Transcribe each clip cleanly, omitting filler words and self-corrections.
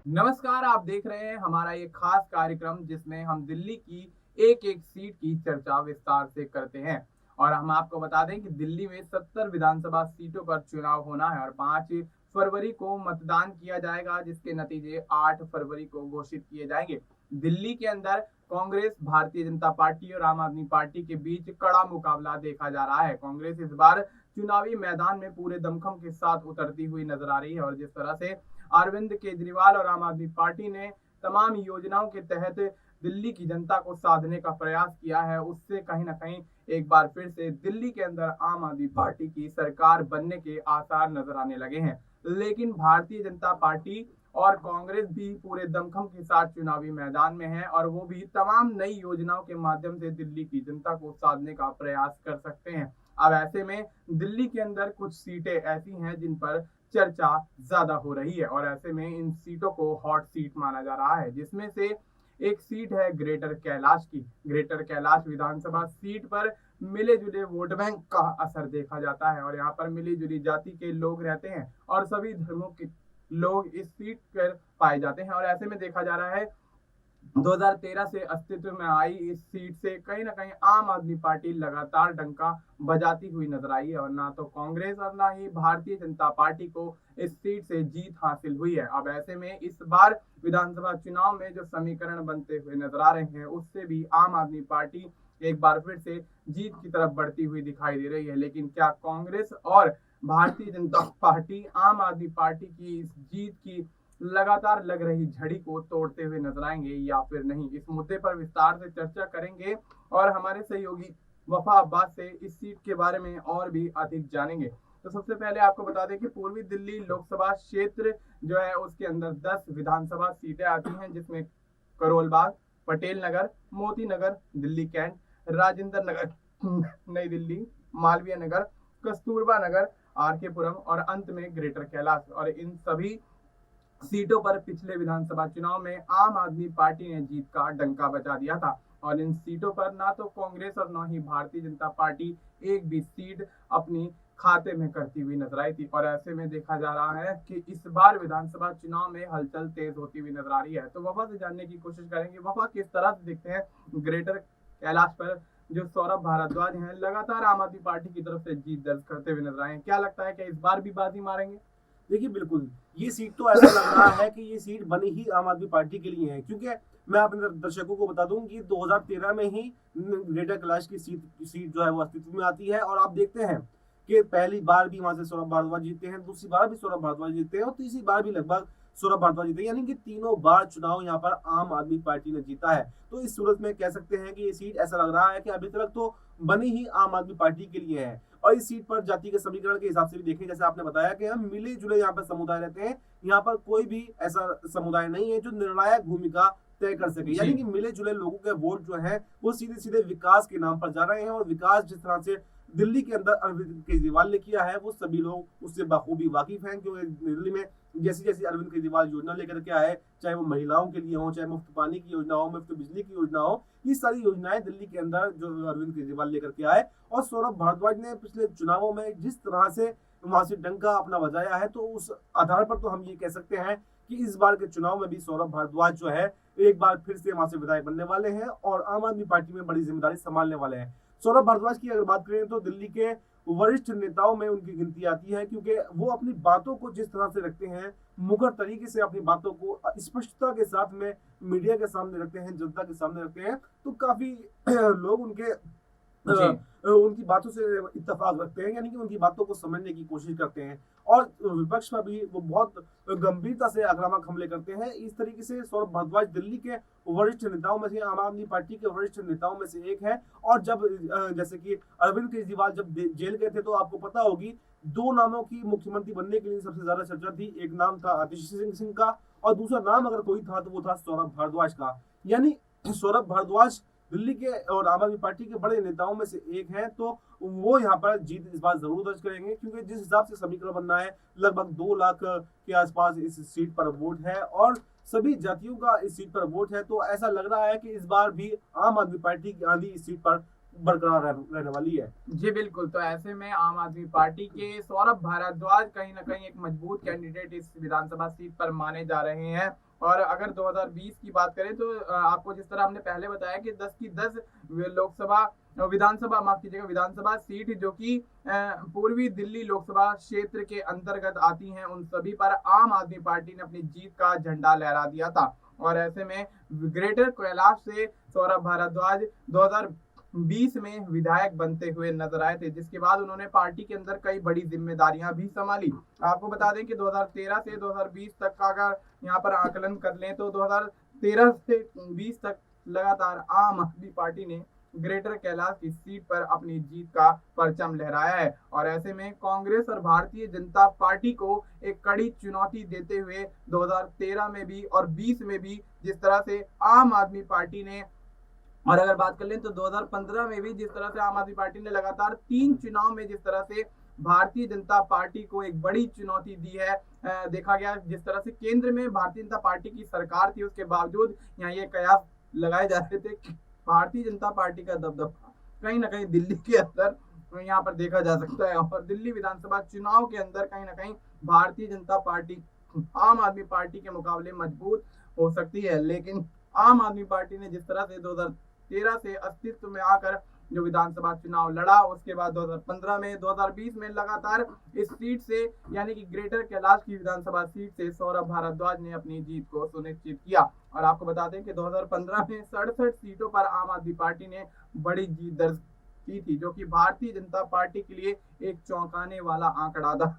नमस्कार, आप देख रहे हैं हमारा ये खास कार्यक्रम जिसमें हम दिल्ली की एक-एक सीट की चर्चा विस्तार से करते हैं। और हम आपको बता दें कि दिल्ली में 70 विधानसभा सीटों पर चुनाव होना है और 5 फरवरी को मतदान किया जाएगा, जिसके नतीजे 8 फरवरी को घोषित किए जाएंगे। दिल्ली के अंदर कांग्रेस, भारतीय जनता पार्टी और आम आदमी पार्टी के बीच कड़ा मुकाबला देखा जा रहा है। कांग्रेस इस बार चुनावी मैदान में पूरे दमखम के साथ उतरती हुई नजर आ रही है और जिस तरह से अरविंद केजरीवाल और आम आदमी पार्टी ने तमाम योजनाओं के तहत दिल्ली की जनता को साधने का प्रयास किया है, उससे कहीं ना कहीं एक बार फिर से दिल्ली के अंदर आम आदमी पार्टी की सरकार बनने के आसार नजर आने लगे हैं। लेकिन भारतीय जनता पार्टी और कांग्रेस भी पूरे दमखम के साथ चुनावी मैदान में है और वो भी तमाम नई योजनाओं के माध्यम से दिल्ली की जनता को साधने का प्रयास कर सकते हैं। अब ऐसे में दिल्ली के अंदर कुछ सीटें ऐसी हैं जिन पर चर्चा ज्यादा हो रही है और ऐसे में इन सीटों को हॉट सीट माना जा रहा है, जिसमें से एक सीट है ग्रेटर कैलाश की। ग्रेटर कैलाश विधानसभा सीट पर मिले जुले वोट बैंक का असर देखा जाता है और यहाँ पर मिली जुली जाति के लोग रहते हैं और सभी धर्मों के लोग इस सीट पर पाए जाते हैं और ऐसे में देखा जा रहा है 2013 से अस्तित्व में आई इस सीट से कहीं ना कहीं आम आदमी पार्टी लगातार डंका बजाती हुई नजर आई है और ना तो कांग्रेस और ना ही भारतीय जनता पार्टी को इस सीट से जीत हासिल हुई है। अब ऐसे में इस बार विधानसभा चुनाव में जो समीकरण बनते हुए नजर आ रहे हैं उससे भी आम आदमी पार्टी एक बार फिर से जीत की तरफ बढ़ती हुई दिखाई दे रही है। लेकिन क्या कांग्रेस और भारतीय जनता पार्टी आम आदमी पार्टी की इस जीत की लगातार लग रही झड़ी को तोड़ते हुए नजर आएंगे या फिर नहीं, इस मुद्दे पर विस्तार से चर्चा करेंगे और हमारे सहयोगी वफा अब्बास से इस सीट के बारे में और भी अधिक जानेंगे। तो सबसे पहले आपको बता दें कि पूर्वी दिल्ली लोकसभा क्षेत्र जो है उसके अंदर 10 विधानसभा सीटें आती हैं, जिसमें करोल बाग, पटेल नगर, मोती नगर, दिल्ली कैंट, राजेंद्र नगर नई दिल्ली, मालवीय नगर, कस्तूरबा नगर, आर के पुरम और अंत में ग्रेटर कैलाश। और इन सभी सीटों पर पिछले विधानसभा चुनाव में आम आदमी पार्टी ने जीत का डंका बजा दिया था और इन सीटों पर ना तो कांग्रेस और ना ही भारतीय जनता पार्टी एक भी सीट अपनी खाते में करती हुई नजर आई थी और ऐसे में देखा जा रहा है कि इस बार विधानसभा चुनाव में हलचल तेज होती हुई नजर आ रही है। तो वफा से जानने की कोशिश करेंगे, वफा किस तरह से देखते हैं ग्रेटर कैलाश पर जो सौरभ भारद्वाज हैं लगातार आम आदमी पार्टी की तरफ से जीत दर्ज करते हुए नजर आए हैं। क्या लगता है कि इस बार भी बाजी मारेंगे? देखिए बिल्कुल, ये सीट तो ऐसा लग रहा है कि ये सीट बनी ही आम आदमी पार्टी के लिए है, क्योंकि मैं अपने दर्शकों को बता दूं कि 2013 में ही ग्रेटर कैलाश की सीट जो है वो अस्तित्व में आती है और आप देखते हैं कि पहली बार भी वहां से सौरभ भारद्वाज जीते हैं, दूसरी बार भी सौरभ भारद्वाज जीते हैं और तीसरी बार भी लगभग सौरभ भारद्वाज जीते हैं, यानी कि तीनों बार चुनाव यहाँ पर आम आदमी पार्टी ने जीता है। तो इस सूरत में कह सकते हैं कि ये सीट ऐसा लग रहा है कि अभी तक तो बनी ही आम आदमी पार्टी के लिए है। और इस सीट पर जाति के समीकरण के हिसाब से भी देखें, जैसे आपने बताया कि हम मिले जुले यहाँ पर समुदाय रहते हैं, यहाँ पर कोई भी ऐसा समुदाय नहीं है जो निर्णायक भूमिका तय कर सके, यानी कि मिले जुले लोगों के वोट जो है वो सीधे सीधे विकास के नाम पर जा रहे हैं और विकास जिस तरह से दिल्ली के अंदर अरविंद केजरीवाल ने किया है वो सभी लोग उससे बखूबी वाकिफ हैं, क्योंकि दिल्ली में जैसी जैसी अरविंद केजरीवाल योजना लेकर के आए, चाहे वो महिलाओं के लिए हो, चाहे मुफ्त पानी की योजना हो, मुफ्त बिजली की योजना हो, ये सारी योजनाएं दिल्ली के अंदर जो अरविंद केजरीवाल लेकर के आए। और सौरभ भारद्वाज ने पिछले चुनावों में जिस तरह से वहां से डंका अपना बजाया है, तो उस आधार पर तो हम ये कह सकते हैं कि इस बार के चुनाव में भी सौरभ भारद्वाज जो है एक बार फिर से वहां से विधायक बनने वाले हैं और आम आदमी पार्टी में बड़ी जिम्मेदारी संभालने वाले हैं। सौरभ भारद्वाज की अगर बात करें तो दिल्ली के वरिष्ठ नेताओं में उनकी गिनती आती है, क्योंकि वो अपनी बातों को जिस तरह से रखते हैं, मुखर तरीके से अपनी बातों को स्पष्टता के साथ में मीडिया के सामने रखते हैं, जनता के सामने रखते हैं, तो काफी लोग उनकी बातों से इत्तेफाक रखते हैं, यानी कि उनकी बातों को समझने की कोशिश करते हैं और विपक्ष पर भी वो बहुत गंभीरता से आक्रामक हमले करते हैं। इस तरीके से सौरभ भारद्वाज दिल्ली के वरिष्ठ नेताओं में से, आम आदमी पार्टी के वरिष्ठ नेताओं में से एक है। और जब जैसे कि अरविंद केजरीवाल जब जेल गए थे, तो आपको पता होगी दो नामों की मुख्यमंत्री बनने के लिए सबसे ज्यादा चर्चा थी। एक नाम था आतिश सिंह का और दूसरा नाम अगर कोई था तो वो था सौरभ भारद्वाज का। यानी सौरभ भारद्वाज दिल्ली के और आम आदमी पार्टी के बड़े नेताओं में से एक हैं, तो वो यहाँ पर जीत इस बार जरूर दर्ज करेंगे, क्योंकि जिस हिसाब से समीकरण बनना है लगभग 2 लाख के आसपास इस सीट पर वोट है और सभी जातियों का इस सीट पर वोट है, तो ऐसा लग रहा है कि इस बार भी आम आदमी पार्टी की आंधी इस सीट पर बरकरार रहने वाली है। जी बिल्कुल, तो ऐसे में आम आदमी पार्टी के सौरभ भारद्वाज कहीं ना कहीं एक मजबूत कैंडिडेट इस विधानसभा सीट पर माने जा रहे हैं। और अगर 2020 की बात करें तो आपको जिस तरह हमने पहले बताया कि 10 की 10 लोकसभा विधानसभा माफ कीजिएगा विधानसभा सीट जो कि पूर्वी दिल्ली लोकसभा क्षेत्र के अंतर्गत आती हैं, उन सभी पर आम आदमी पार्टी ने अपनी जीत का झंडा लहरा दिया था। और ऐसे में ग्रेटर कैलाश से सौरभ भारद्वाज 2020 में विधायक बनते हुए नजर आए थे, जिसके बाद उन्होंने पार्टी के अंदर कई बड़ी जिम्मेदारियां भी संभाली। आपको बता दें कि 2013 से 2020 तक का अगर यहाँ पर आकलन कर लें तो 2013 से 20 तक लगातार आम आदमी पार्टी ने ग्रेटर कैलाश की सीट पर अपनी जीत का परचम लहराया है। और ऐसे में कांग्रेस और भारतीय जनता पार्टी को एक कड़ी चुनौती देते हुए 2013 में भी और 20 में भी जिस तरह से आम आदमी पार्टी ने, और अगर बात कर लें तो 2015 में भी जिस तरह से आम आदमी पार्टी ने लगातार 3 चुनाव में जिस तरह से भारतीय जनता पार्टी को एक बड़ी चुनौती दी है, देखा गया जिस तरह से केंद्र में भारतीय जनता पार्टी की सरकार थी, उसके बावजूद यहाँ ये कयास लगाए जा रहे थे कि भारतीय जनता पार्टी का दबदबा कहीं ना कहीं दिल्ली के अंदर यहाँ पर देखा जा सकता है। और दिल्ली विधानसभा चुनाव के अंदर कहीं ना कहीं भारतीय जनता पार्टी आम आदमी पार्टी के मुकाबले मजबूत हो सकती है। लेकिन आम आदमी पार्टी ने जिस तरह से 2013 से अस्तित्व में आकर जो विधानसभा चुनाव लड़ा, उसके बाद 2015 में 2020 में लगातार इस सीट से यानी कि ग्रेटर कैलाश की विधानसभा सीट से सौरभ भारद्वाज ने अपनी जीत को सुनिश्चित किया। और आपको बता दें कि 2015 में 67 सीटों पर आम आदमी पार्टी ने बड़ी जीत दर्ज की थी, जो कि भारतीय जनता पार्टी के लिए एक चौंकाने वाला आंकड़ा था।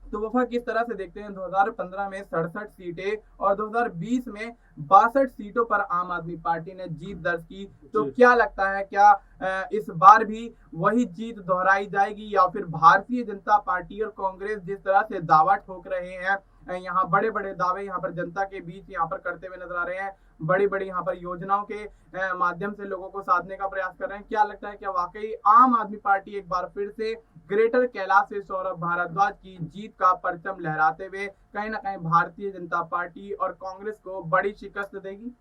तो वफा किस तरह से देखते हैं, 2015 में 67 सीटें और 2020 में 62 सीटों पर आम आदमी पार्टी ने जीत दर्ज की। तो क्या लगता है, क्या इस बार भी वही जीत दोहराई जाएगी या फिर भारतीय जनता पार्टी और कांग्रेस जिस तरह से दावा ठोक रहे हैं, यहाँ बड़े बड़े दावे यहाँ पर जनता के बीच यहाँ पर करते हुए नजर आ रहे हैं, बड़ी बड़ी यहाँ पर योजनाओं के माध्यम से लोगों को साधने का प्रयास कर रहे हैं, क्या लगता है क्या वाकई आम आदमी पार्टी एक बार फिर से ग्रेटर कैलाश से सौरभ भारद्वाज की जीत का परचम लहराते हुए कहीं ना कहीं भारतीय जनता पार्टी और कांग्रेस को बड़ी शिकस्त देगी?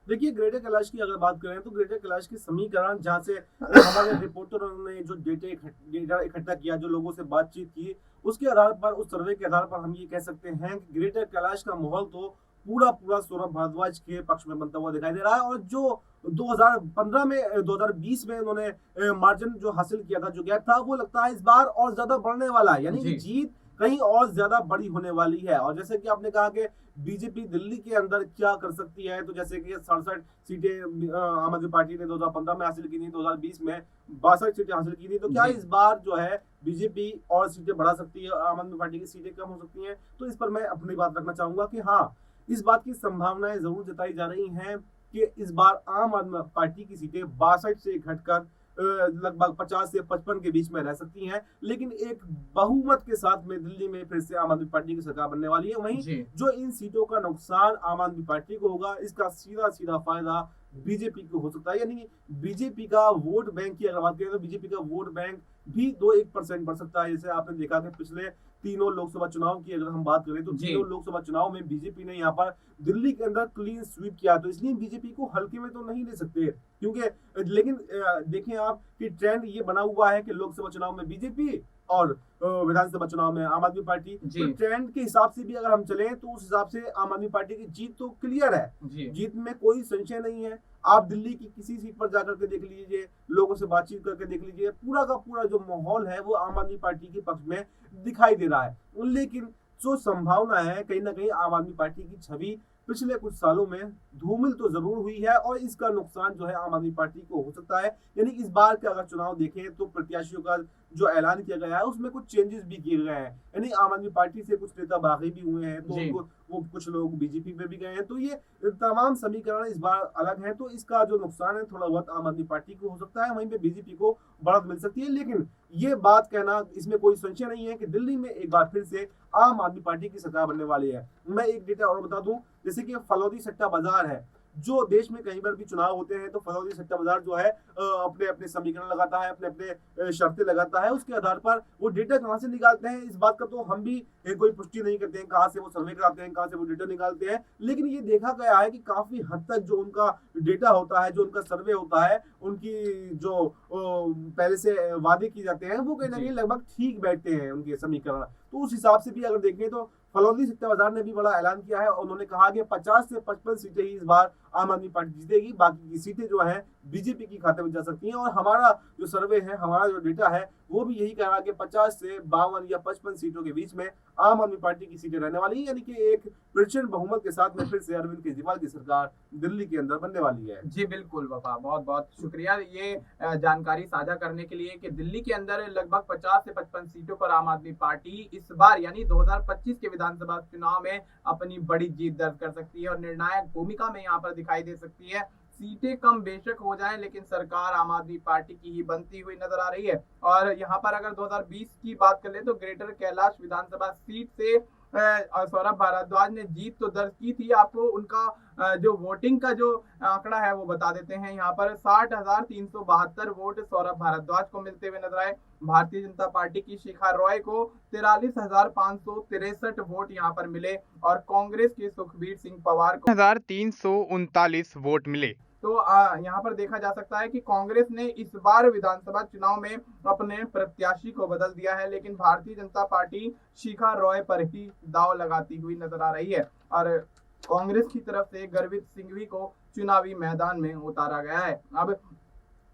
देखिए, ग्रेटर कैलाश की अगर बात करें तो ग्रेटर कैलाश की समीकरण जहाँ से हमारे रिपोर्टरों ने जो डेटा इकट्ठा किया, जो लोगों से बातचीत की, उसके आधार पर, उस सर्वे के आधार पर हम ये कह सकते हैं कि ग्रेटर कैलाश का माहौल तो पूरा सौरभ भारद्वाज के पक्ष में बनता हुआ दिखाई दे रहा है। और जो 2015 में 2020 में उन्होंने मार्जिन जो हासिल किया था, जो गैप था, वो लगता है इस बार और ज्यादा बढ़ने वाला है, यानी कि जीत कहीं और ज्यादा बड़ी होने वाली है। और जैसे कि आपने कहा कि बीजेपी दिल्ली के अंदर क्या कर सकती है, तो जैसे कि 67 सीटें आम आदमी पार्टी ने 2015 में हासिल की थी, 2020 में 62 सीटें हासिल की थी, तो क्या इस बार जो है बीजेपी और सीटें बढ़ा सकती है, आम आदमी पार्टी की सीटें कम हो सकती हैं? तो इस पर मैं अपनी बात रखना चाहूंगा कि हाँ, इस बात की संभावनाएं जरूर जताई जा रही हैं कि इस बार आम आदमी पार्टी की सीटें 62 से घटकर लगभग 50 से 55 के बीच में रह सकती हैं, लेकिन एक बहुमत के साथ में दिल्ली में फिर से आम आदमी पार्टी की सरकार बनने वाली है। वहीं जो इन सीटों का नुकसान आम आदमी पार्टी को होगा, इसका सीधा फायदा बीजेपी को हो सकता है। यानी बीजेपी का वोट बैंक की अगर बात करें तो बीजेपी का वोट बैंक भी 2-1% बढ़ सकता है। जैसे आपने देखा कि पिछले तीनों लोकसभा चुनाव की अगर हम बात करें तो तीनों लोकसभा चुनाव में बीजेपी ने यहाँ पर दिल्ली के अंदर क्लीन स्वीप किया, तो इसलिए बीजेपी को हल्के में तो नहीं ले सकते, क्योंकि लेकिन देखें आप कि ट्रेंड ये बना हुआ है कि लोकसभा चुनाव में बीजेपी और विधानसभा चुनाव में आम आदमी पार्टी। तो ट्रेंड के हिसाब से भी अगर हम चलें तो उस हिसाब से आम आदमी पार्टी की जीत तो क्लियर है, जीत में कोई संशय नहीं है। आप दिल्ली की किसी सीट पर जाकर के देख लीजिए, लोगों से बातचीत करके देख लीजिए, पूरा का पूरा जो माहौल है वो आम आदमी पार्टी के पक्ष में दिखाई दे रहा है। लेकिन जो संभावना है, कहीं ना कहीं आम आदमी पार्टी की छवि पिछले कुछ सालों में धूमिल तो जरूर हुई है और इसका नुकसान जो है आम आदमी पार्टी को हो सकता है। यानी इस बार के अगर चुनाव देखें तो प्रत्याशियों का जो ऐलान किया गया है उसमें कुछ चेंजेस भी किए गए हैं, यानी आम आदमी पार्टी से कुछ नेता बागी भी हुए हैं, तो वो कुछ लोग बीजेपी में भी गए हैं, तो ये तमाम समीकरण इस बार अलग हैं। तो इसका जो नुकसान है थोड़ा बहुत आम आदमी पार्टी को हो सकता है, वहीं पे बीजेपी को बढ़त मिल सकती है। लेकिन ये बात कहना, इसमें कोई संशय नहीं है कि दिल्ली में एक बार फिर से आम आदमी पार्टी की सरकार बनने वाली है। मैं एक डेटा और बता दूं, जैसे कि फलौदी सट्टा बाजार है, जो देश में कहीं पर भी चुनाव होते हैं तो फलौदी सट्टा बाजार जो है अपने अपने समीकरण लगाता है, अपने अपने शर्तें लगाता है, उसके आधार पर वो डेटा कहाँ से निकालते हैं इस बात का तो हम भी कोई पुष्टि नहीं करते हैं, कहाँ से वो सर्वे कराते हैं, कहाँ से वो डेटा निकालते हैं। लेकिन ये देखा गया है कि काफी हद तक जो उनका डेटा होता है, जो उनका सर्वे होता है, उनकी जो पहले से वादे किए जाते हैं वो कहीं ना कहीं लगभग ठीक बैठते हैं उनके समीकरण। तो उस हिसाब से भी अगर देखें तो फलौदी सट्टा बाजार ने भी बड़ा ऐलान किया है और उन्होंने कहा कि 50 से 55 सीटें ही इस बार आम आदमी पार्टी जीतेगी, बाकी की सीटें जो हैं बीजेपी की खाते में जा सकती हैं। और हमारा जो सर्वे है, हमारा जो डेटा है वो भी यही कह रहा है कि 50 से 52 या 55 सीटों के बीच में आम आदमी पार्टी की सीटें रहने वाली है, यानी कि एक प्रचंड बहुमत के साथ में फिर से अरविंद केजरीवाल की सरकार दिल्ली के अंदर बनने वाली है। जी बिल्कुल वफा, बहुत बहुत शुक्रिया ये जानकारी साझा करने के लिए कि दिल्ली के अंदर लगभग 50 से 55 सीटों पर आम आदमी पार्टी इस बार यानी 2025 के विधानसभा चुनाव में अपनी बड़ी जीत दर्ज कर सकती है और निर्णायक भूमिका में यहाँ पर दिखाई दे सकती है। सीटें कम बेशक हो जाएं लेकिन सरकार आम आदमी पार्टी की ही बनती हुई नजर आ रही है। और यहाँ पर अगर 2020 की बात कर ले तो ग्रेटर कैलाश विधानसभा सीट से सौरभ भारद्वाज ने जीत तो दर्ज की थी। आपको उनका जो वोटिंग का जो आंकड़ा है वो बता देते हैं। यहाँ पर 60,372 वोट सौरभ भारद्वाज को मिलते हुए नजर आए। भारतीय जनता पार्टी की शिखा रॉय को 43,563 वोट यहाँ पर मिले और कांग्रेस के सुखबीर सिंह पवार को 1,339 वोट मिले। तो यहाँ पर देखा जा सकता है कि कांग्रेस ने इस बार विधानसभा चुनाव में अपने प्रत्याशी को बदल दिया है, लेकिन भारतीय जनता पार्टी शिखा रॉय पर ही दांव लगाती हुई नजर आ रही है और कांग्रेस की तरफ से गर्वित सिंघवी को चुनावी मैदान में उतारा गया है। अब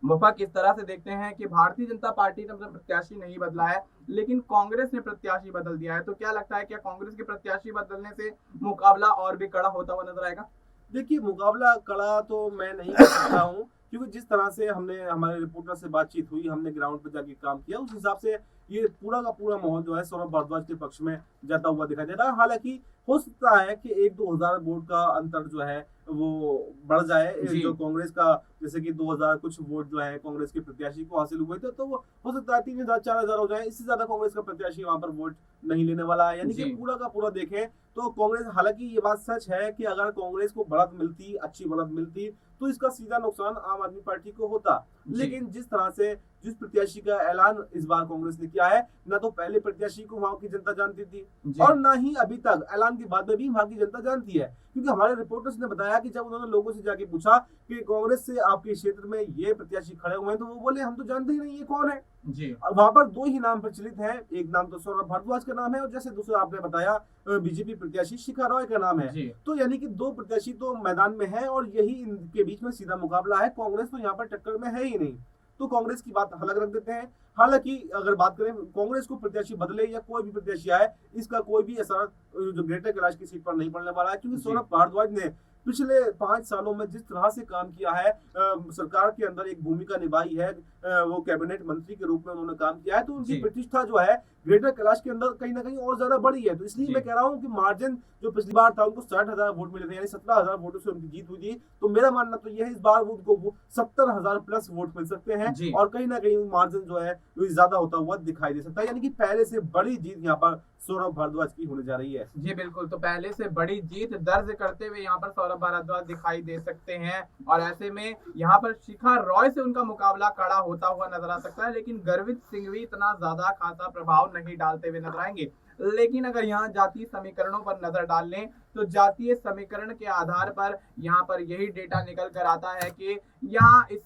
वफा किस तरह से देखते हैं कि भारतीय जनता पार्टी ने अपना प्रत्याशी नहीं बदला है लेकिन कांग्रेस ने प्रत्याशी बदल दिया है, तो क्या लगता है क्या कांग्रेस के प्रत्याशी बदलने से मुकाबला और भी कड़ा होता हुआ नजर आएगा? देखिए, मुकाबला कड़ा तो मैं नहीं कर सकता हूँ क्योंकि जिस तरह से हमने हमारे रिपोर्टर से बातचीत हुई, हमने ग्राउंड पर जाके काम किया, उस हिसाब से ये पूरा का पूरा माहौल जो है सौरभ भारद्वाज के पक्ष में जाता हुआ दिखाई दे रहा है। हालांकि हो सकता है कि 1-2 हजार वोट का अंतर जो है वो बढ़ जाए, जो कांग्रेस का जैसे कि 2000 कुछ वोट जो है कांग्रेस के प्रत्याशी को हासिल हुए थे, तो वो हो सकता है 3,000-4,000 हो जाए। इससे ज्यादा कांग्रेस का प्रत्याशी वहां पर वोट नहीं लेने वाला है। यानी कि पूरा का पूरा देखें तो कांग्रेस, हालांकि ये बात सच है कि अगर कांग्रेस को बढ़त मिलती, अच्छी बढ़त मिलती, तो इसका सीधा नुकसान आम आदमी पार्टी को होता। लेकिन जिस तरह से जिस प्रत्याशी का ऐलान इस बार कांग्रेस ने किया है, ना तो पहले प्रत्याशी को वहां की जनता जानती थी और ना ही अभी तक ऐलान के बाद में भी वहां की जनता जानती है। क्योंकि हमारे रिपोर्टर्स ने बताया कि जब उन्होंने लोगों से जाके पूछा कि कांग्रेस से आपके क्षेत्र में ये प्रत्याशी खड़े हुए हैं, तो वो बोले हम तो जानते ही नहीं ये कौन है जी। वहां पर 2 ही नाम प्रचलित हैं, एक नाम तो सौरभ भारद्वाज का नाम है और जैसे दूसरा आपने बताया बीजेपी प्रत्याशी शिखा रॉय का नाम है। तो यानी कि 2 प्रत्याशी तो मैदान में है और यही इनके बीच में सीधा मुकाबला है। कांग्रेस तो यहाँ पर टक्कर में है ही नहीं, तो कांग्रेस की बात अलग रख देते हैं। हालांकि अगर बात करें कांग्रेस को प्रत्याशी बदले या कोई भी प्रत्याशी आए, इसका कोई भी असर जो ग्रेटर कैलाश की सीट पर नहीं पड़ने वाला है, क्योंकि सौरभ भारद्वाज ने पिछले 5 सालों में जिस तरह से काम किया है, सरकार के अंदर एक भूमिका निभाई है, वो कैबिनेट मंत्री के रूप में उन्होंने काम किया है, तो उनकी प्रतिष्ठा जो है ग्रेटर कैलाश के अंदर कहीं ना कहीं और ज्यादा बढ़ी है। तो इसलिए मैं कह रहा हूँ कि मार्जिन जो पिछली बार था उनको 60,000 वोट मिले थे, यानी 17,000 वोटों से उनकी जीत हुई थी। तो मेरा मानना तो यह है इस बार उनको 70,000 प्लस वोट मिल सकते हैं और कहीं ना कहीं मार्जिन जो है ज्यादा होता हुआ दिखाई दे सकता है, यानी कि पहले से बड़ी जीत यहाँ पर सौरभ भारद्वाज की होने जा रही है। जी बिल्कुल, तो पहले से बड़ी जीत दर्ज करते हुए यहाँ पर सौरभ भारद्वाज दिखाई दे सकते हैं और ऐसे में यहाँ पर शिखा रॉय से उनका मुकाबला कड़ा होता हुआ नजर आ सकता है, लेकिन गर्वित सिंघवी इतना ज्यादा खासा प्रभाव नहीं डालते हुए नजर आएंगे। लेकिन अगर यहाँ जातीय समीकरणों पर नजर डाल लें तो जातीय समीकरण के आधार पर यहाँ पर यही डेटा निकल कर आता है कि यहाँ इस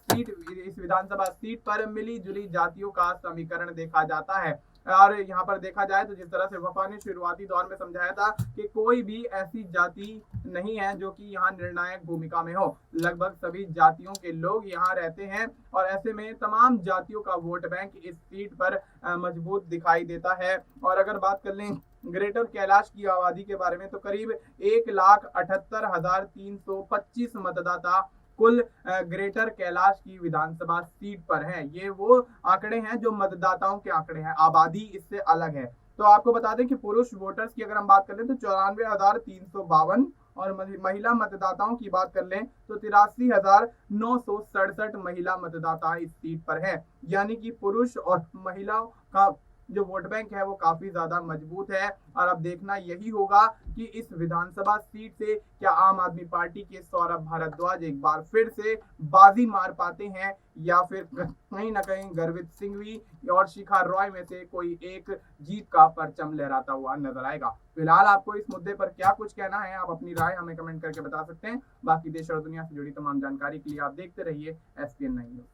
विधानसभा सीट पर मिली जुली जातियों का समीकरण देखा जाता है। और यहाँ पर देखा जाए तो जिस तरह से वफा ने शुरुआती दौर में समझाया था कि कोई भी ऐसी जाति नहीं है जो कि यहाँ निर्णायक भूमिका में हो, लगभग सभी जातियों के लोग यहाँ रहते हैं और ऐसे में तमाम जातियों का वोट बैंक इस सीट पर मजबूत दिखाई देता है। और अगर बात कर लें ग्रेटर कैलाश की आबादी के बारे में तो करीब 1,78,325 मतदाता कुल ग्रेटर कैलाश की विधानसभा सीट पर हैं। ये वो आंकड़े हैं जो मतदाताओं के आंकड़े हैं, आबादी इससे अलग है। तो आपको बता दें कि पुरुष वोटर्स की अगर हम बात कर लें तो 94,352 और महिला मतदाताओं की बात कर लें तो 83,967 महिला मतदाता इस सीट पर हैं। यानी कि पुरुष और महिलाओं का जो वोट बैंक है वो काफी ज्यादा मजबूत है। और अब देखना यही होगा कि इस विधानसभा सीट से क्या आम आदमी पार्टी के सौरभ भारद्वाज एक बार फिर से बाजी मार पाते हैं या फिर कहीं ना कहीं गर्वित सिंघवी और शिखा रॉय में से कोई एक जीत का परचम लहराता हुआ नजर आएगा। फिलहाल आपको इस मुद्दे पर क्या कुछ कहना है, आप अपनी राय हमें कमेंट करके बता सकते हैं। बाकी देश और दुनिया से जुड़ी तमाम जानकारी के लिए आप देखते रहिए SPN9 न्यूज।